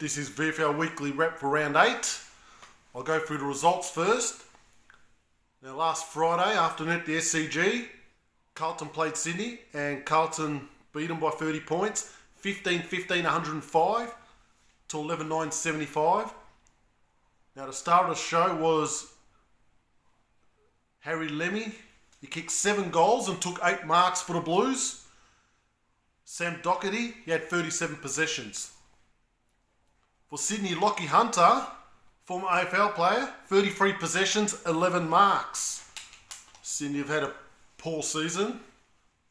This is VFL Weekly Wrap for round 8. I'll go through the results first. Now, last Friday afternoon at the SCG, Carlton played Sydney and Carlton beat them by 30 points, 15-15, 105 to 11-9, 75. Now, the star of the show was Harry Lemmy. He kicked 7 goals and took 8 marks for the Blues. Sam Doherty, he had 37 possessions. For Sydney, Lockie Hunter, former AFL player, 33 possessions, 11 marks. Sydney have had a poor season,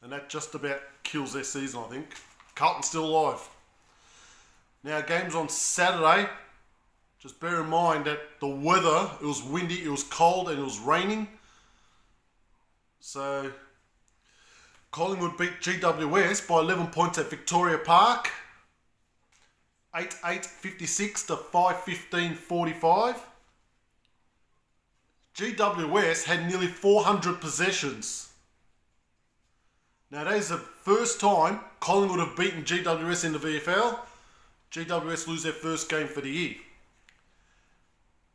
and that just about kills their season, I think. Carlton's still alive. Now, games on Saturday, just bear in mind that the weather, it was windy, it was cold, and it was raining. So, Collingwood beat GWS by 11 points at Victoria Park. 8-8-56 to 5-15-45. GWS had nearly 400 possessions. Now, that is the first time Collingwood have beaten GWS in the VFL. GWS lose their first game for the year.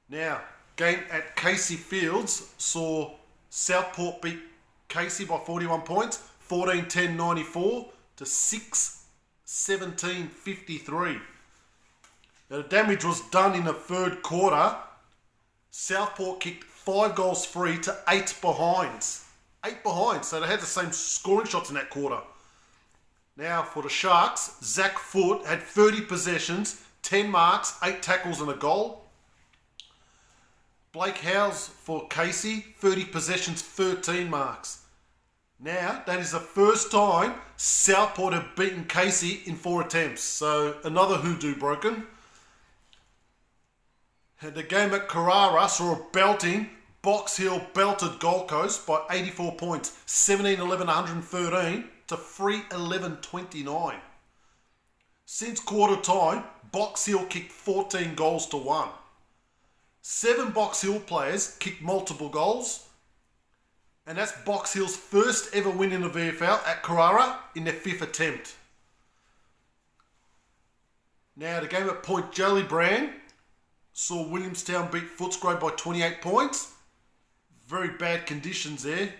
Now, game at Casey Fields saw Southport beat Casey by 41 points, 14-10-94 to 6-17-53. Now, the damage was done in the third quarter. Southport kicked 5 goals free to 8 behinds. 8 behinds, so they had the same scoring shots in that quarter. Now, for the Sharks, Zach Foote had 30 possessions, 10 marks, 8 tackles and a goal. Blake Howes for Casey, 30 possessions, 13 marks. Now, that is the first time Southport have beaten Casey in 4 attempts. So, another hoodoo broken. And the game at Carrara saw a belting. Box Hill belted Gold Coast by 84 points, 17-11, 113 to 3-11, 29. Since quarter time, Box Hill kicked 14 goals to 1. 7 Box Hill players kicked multiple goals. And that's Box Hill's first ever win in the VFL at Carrara in their 5th attempt. Now, the game at Point Gellibrand saw Williamstown beat Footscray by 28 points. Very bad conditions there.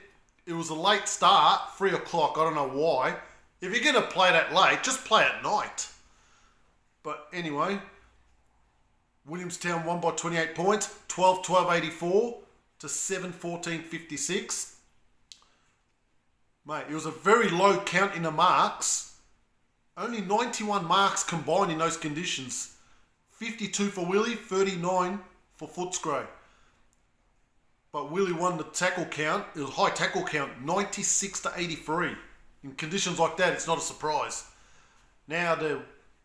It was a late start, 3 o'clock. I don't know why. If you're going to play that late, just play at night. But anyway, Williamstown won by 28 points, 12-12-84 to 7-14-56. Mate, it was a very low count in the marks. Only 91 marks combined in those conditions. 52 for Willie, 39 for Footscray. But Willie won the tackle count. It was a high tackle count, 96-83. In conditions like that, it's not a surprise. Now the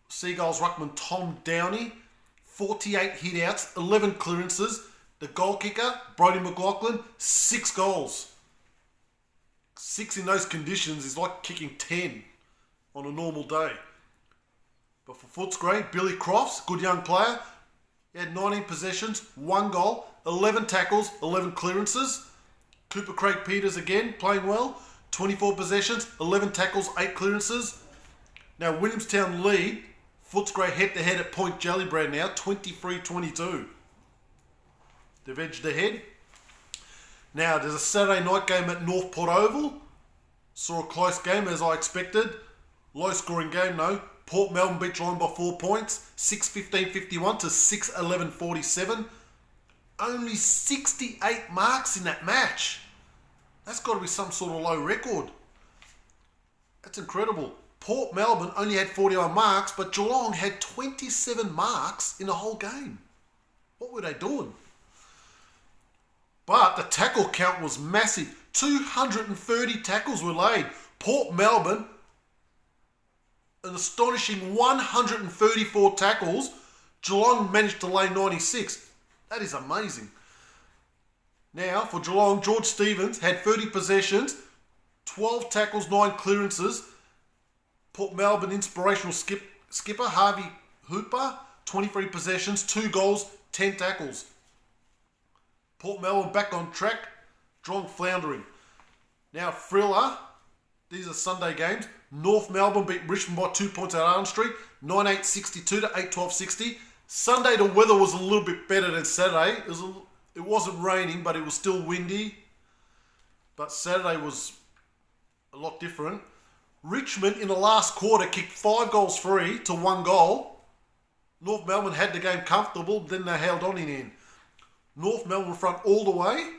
Seagulls ruckman Tom Downey, 48 hit-outs, 11 clearances. The goal kicker, Brodie McLaughlin, 6 goals. 6 in those conditions is like kicking 10 on a normal day. But for Footscray, Billy Crofts, good young player. He had 19 possessions, 1 goal, 11 tackles, 11 clearances. Cooper Craig Peters again, playing well. 24 possessions, 11 tackles, 8 clearances. Now Williamstown lead Footscray head-to-head at Point Gellibrand now, 23-22. They've edged ahead. Now, there's a Saturday night game at North Port Oval. Saw a close game, as I expected. Low-scoring game, though. Port Melbourne beat Geelong by 4 points, 6-15-51 to 6-11-47. Only 68 marks in that match. That's got to be some sort of low record. That's incredible. Port Melbourne only had 41 marks, but Geelong had 27 marks in the whole game. What were they doing? But the tackle count was massive. 230 tackles were laid. Port Melbourne, an astonishing 134 tackles. Geelong managed to lay 96. That is amazing. Now, for Geelong, George Stevens had 30 possessions, 12 tackles, 9 clearances. Port Melbourne inspirational skipper Harvey Hooper, 23 possessions, 2 goals, 10 tackles. Port Melbourne back on track. Geelong floundering. Now, Thriller, these are Sunday games. North Melbourne beat Richmond by 2 points at Arden Street, 9-8-62 to 8-12-60. Sunday, the weather was a little bit better than Saturday. It wasn't raining, but it was still windy. But Saturday was a lot different. Richmond, in the last quarter, kicked 5 goals free to 1 goal. North Melbourne had the game comfortable, then they held on in the end. North Melbourne front all the way.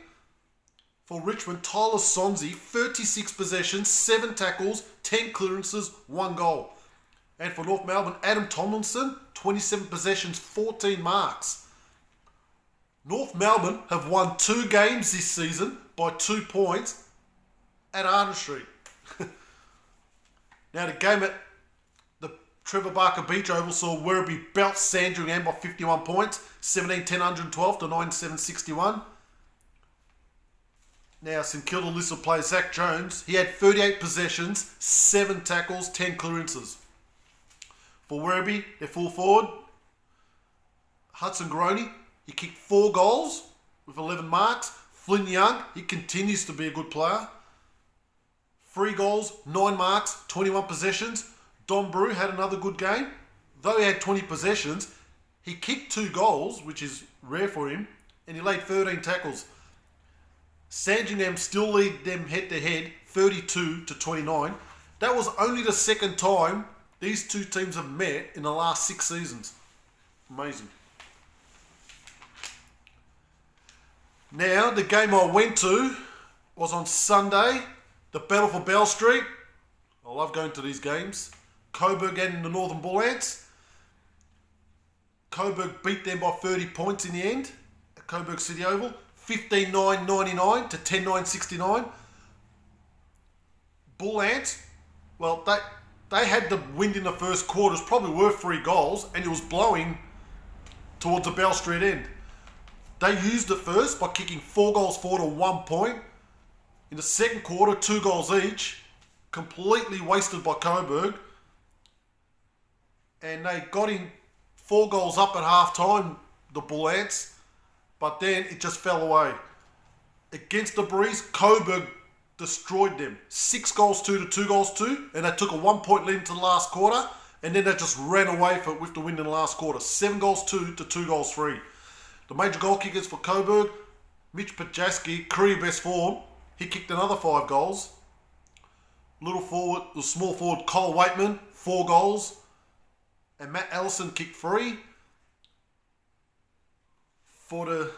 For Richmond, Tyler Sonzi, 36 possessions, 7 tackles, 10 clearances, 1 goal. And for North Melbourne, Adam Tomlinson, 27 possessions, 14 marks. North Melbourne have won 2 games this season by 2 points at Arden Street. Now the game at the Trevor Barker Beach Oval saw Werribee belt Sandringham by 51 points, 17-10-112 to 9-7-61. Now St Kilda list of player Zach Jones, he had 38 possessions, 7 tackles, 10 clearances. For Werribee, their full forward, Hudson Groney, he kicked 4 goals with 11 marks. Flynn Young, he continues to be a good player. 3 goals, 9 marks, 21 possessions. Don Brew had another good game. Though he had 20 possessions, he kicked 2 goals, which is rare for him, and he laid 13 tackles. Sandringham still lead them head-to-head, 32-29. That was only the second time these two teams have met in the last 6 seasons. Amazing. Now, the game I went to was on Sunday, the Battle for Bell Street. I love going to these games. Coburg and the Northern Bull Ants. Coburg beat them by 30 points in the end at Coburg City Oval. 15-9-99 to 10-9-69. Bull Ants, well, they had the wind in the first quarter. It was probably worth 3 goals, and it was blowing towards the Bell Street end. They used it first by kicking 4 goals forward to 1 point. In the second quarter, 2 goals each, completely wasted by Coburg. And they got in 4 goals up at half time, the Bull Ants, but then it just fell away. Against the Breeze, Coburg destroyed them. 6 goals 2 to 2 goals 2, and they took a 1 point lead into the last quarter, and then they just ran away with the win in the last quarter. 7 goals 2 to 2 goals 3. The major goal kickers for Coburg, Mitch Pajaski, career best form. He kicked another 5 goals. Small forward Cole Waitman, 4 goals. And Matt Ellison kicked 3. For the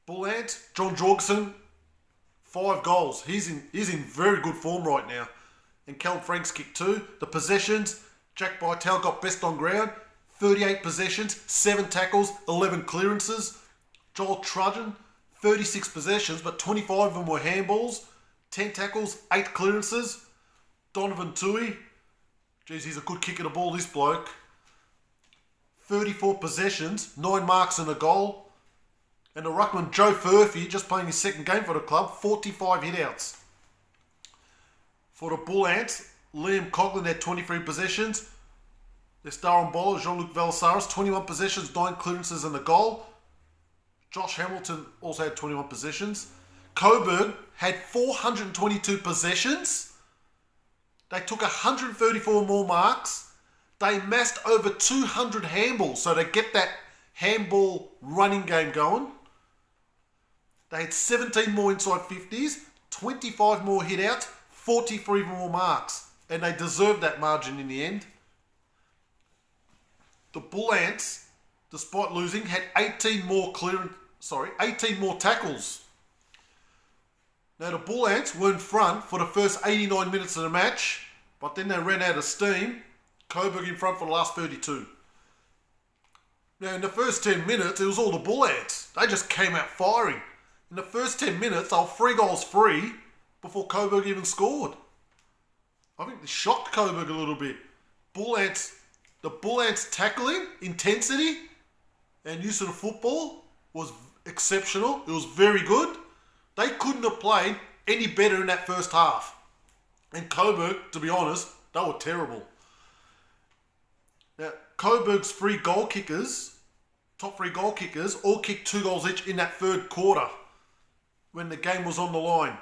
Bull Ants, John Jorgensen, 5 goals. He's in very good form right now. And Cal Franks kicked 2. The possessions, Jack Bytel got best on ground. 38 possessions, 7 tackles, 11 clearances. Joel Trudgeon, 36 possessions, but 25 of them were handballs. 10 tackles, 8 clearances. Donovan Tui, geez, he's a good kick of the ball, this bloke. 34 possessions, 9 marks and a goal. And the ruckman Joe Furphy, just playing his second game for the club, 45 hitouts. For the Bull Ants, Liam Coughlin had 23 possessions. Their star on bowler, Jean-Luc Valsaris, 21 possessions, 9 clearances and a goal. Josh Hamilton also had 21 possessions. Coburg had 422 possessions. They took 134 more marks. They massed over 200 handballs, so they get that handball running game going. They had 17 more inside 50s, 25 more hitouts, 43 more marks, and they deserved that margin in the end. The Bull Ants, despite losing, had 18 more tackles. Now the Bull Ants were in front for the first 89 minutes of the match, but then they ran out of steam. Coburg in front for the last 32. Now in the first 10 minutes, it was all the Bull Ants. They just came out firing. In the first 10 minutes, they were 3 goals free before Coburg even scored. I think they shocked Coburg a little bit. The Bull Ants tackling, intensity, and use of the football was exceptional. It was very good. They couldn't have played any better in that first half. And Coburg, to be honest, they were terrible. Now, Coburg's top 3 goal kickers, all kicked 2 goals each in that third quarter when the game was on the line.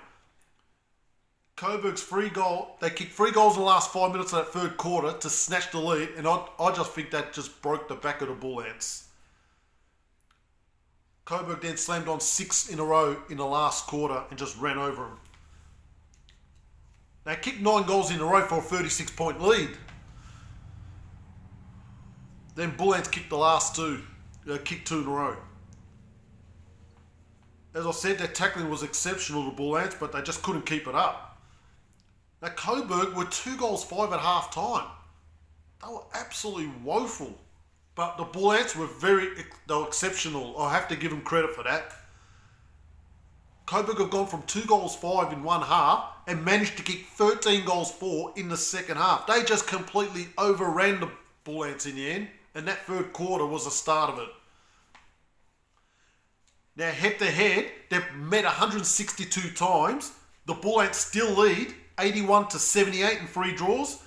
Coburg's free goal, they kicked 3 goals in the last 5 minutes of that third quarter to snatch the lead, and I just think that just broke the back of the Bull Ants. Coburg then slammed on 6 in a row in the last quarter and just ran over them. They kicked 9 goals in a row for a 36-point lead. Then Bull Ants kicked the last 2. Kicked 2 in a row. As I said, their tackling was exceptional to Bull Ants, but they just couldn't keep it up. Now, Coburg were 2 goals 5 at half time. They were absolutely woeful. But the Bull Ants were exceptional. I have to give them credit for that. Coburg have gone from 2 goals 5 in one half and managed to kick 13 goals 4 in the second half. They just completely overran the Bull Ants in the end, and that third quarter was the start of it. Now, head-to-head, they've met 162 times. The Bull Ants still lead 81-78 in 3 draws.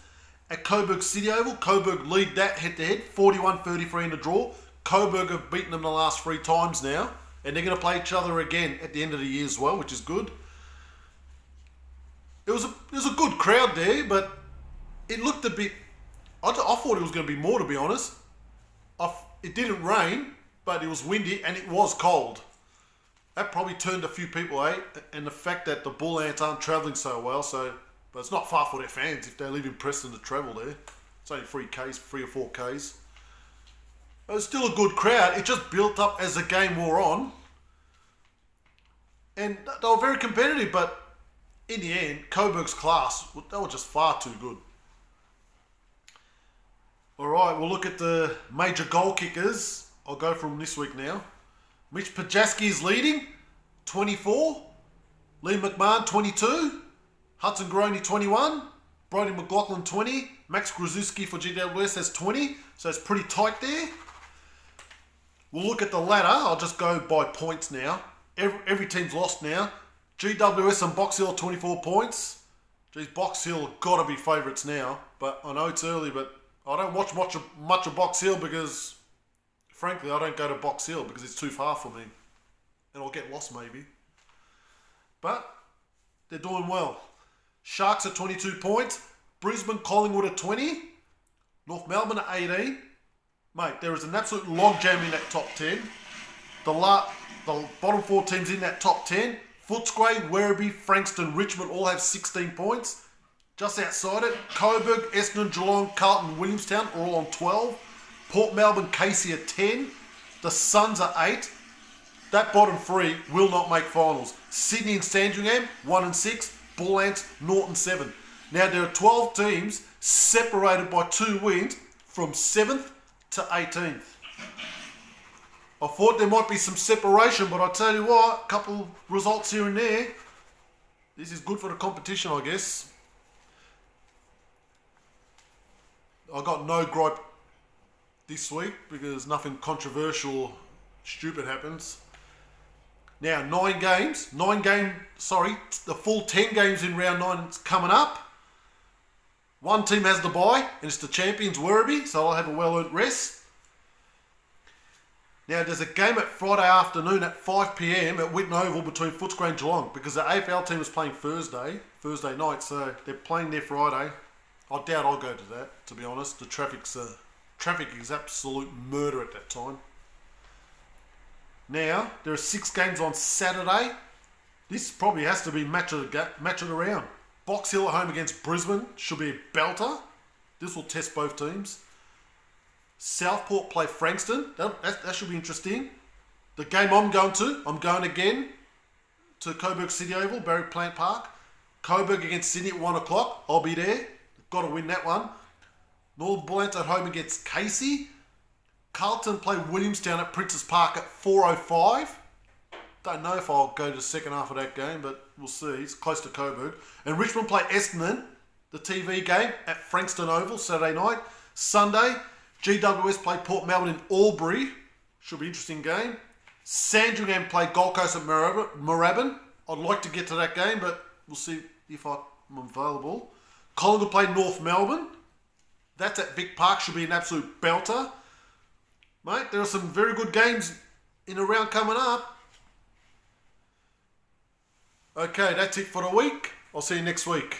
At Coburg City Oval, Coburg lead that head-to-head, 41-33 in the draw. Coburg have beaten them the last 3 times now, and they're going to play each other again at the end of the year as well, which is good. It was a good crowd there, but it looked a bit... I thought it was going to be more, to be honest. It didn't rain, but it was windy and it was cold. That probably turned a few people out, and the fact that the Bull Ants aren't travelling so well, but it's not far for their fans if they live in Preston to travel there. It's only 3 or 4 Ks. But it's still a good crowd. It just built up as the game wore on. And they were very competitive, but in the end, Coburg's class, they were just far too good. Alright, we'll look at the major goal kickers. I'll go from this week now. Mitch Pajaski is leading, 24. Liam McMahon, 22. Hudson Groney, 21. Brodie McLaughlin, 20. Max Grzuski for GWS has 20. So it's pretty tight there. We'll look at the ladder. I'll just go by points now. Every team's lost now. GWS and Box Hill, 24 points. Geez, Box Hill have got to be favourites now. But I know it's early, but I don't watch much of Box Hill because... Frankly, I don't go to Box Hill because it's too far for me. And I'll get lost maybe. But they're doing well. Sharks at 22 points. Brisbane, Collingwood at 20. North Melbourne at 18. Mate, there is an absolute logjam in that top 10. The bottom 4 teams in that top 10. Footscray, Werribee, Frankston, Richmond all have 16 points. Just outside it, Coburg, Essendon, Geelong, Carlton, Williamstown are all on 12. Port Melbourne, Casey at 10. The Suns are 8. That bottom 3 will not make finals. Sydney and Sandringham, 1 and 6. Bull Ants, Norton 7. Now there are 12 teams separated by 2 wins from 7th to 18th. I thought there might be some separation, but I tell you what, a couple results here and there. This is good for the competition, I guess. I got no gripe this week because nothing controversial, stupid happens. Now, the full 10 games in round 9 is coming up. One team has the bye, and it's the champions, Werribee, so I'll have a well-earned rest. Now, there's a game at Friday afternoon at 5 p.m. at Whitten Oval between Footscray and Geelong because the AFL team is playing Thursday night, so they're playing there Friday. I doubt I'll go to that, to be honest. The traffic is absolute murder at that time. Now, there are 6 games on Saturday. This probably has to be match of the round. Box Hill at home against Brisbane should be a belter. This will test both teams. Southport play Frankston. That should be interesting. The game I'm going again to Coburg City Oval, Barry Plant Park. Coburg against Sydney at 1 o'clock. I'll be there. Got to win that one. Northern Bull Ants at home against Casey. Carlton play Williamstown at Princes Park at 4:05. Don't know if I'll go to the second half of that game, but we'll see. It's close to Coburg. And Richmond play Essendon, the TV game, at Frankston Oval Saturday night. Sunday, GWS play Port Melbourne in Albury. Should be an interesting game. Sandringham play Gold Coast at Moorabbin. I'd like to get to that game, but we'll see if I'm available. Collingwood play North Melbourne. That's at Vic Park. Should be an absolute belter. Mate, there are some very good games in a round coming up. Okay, that's it for the week. I'll see you next week.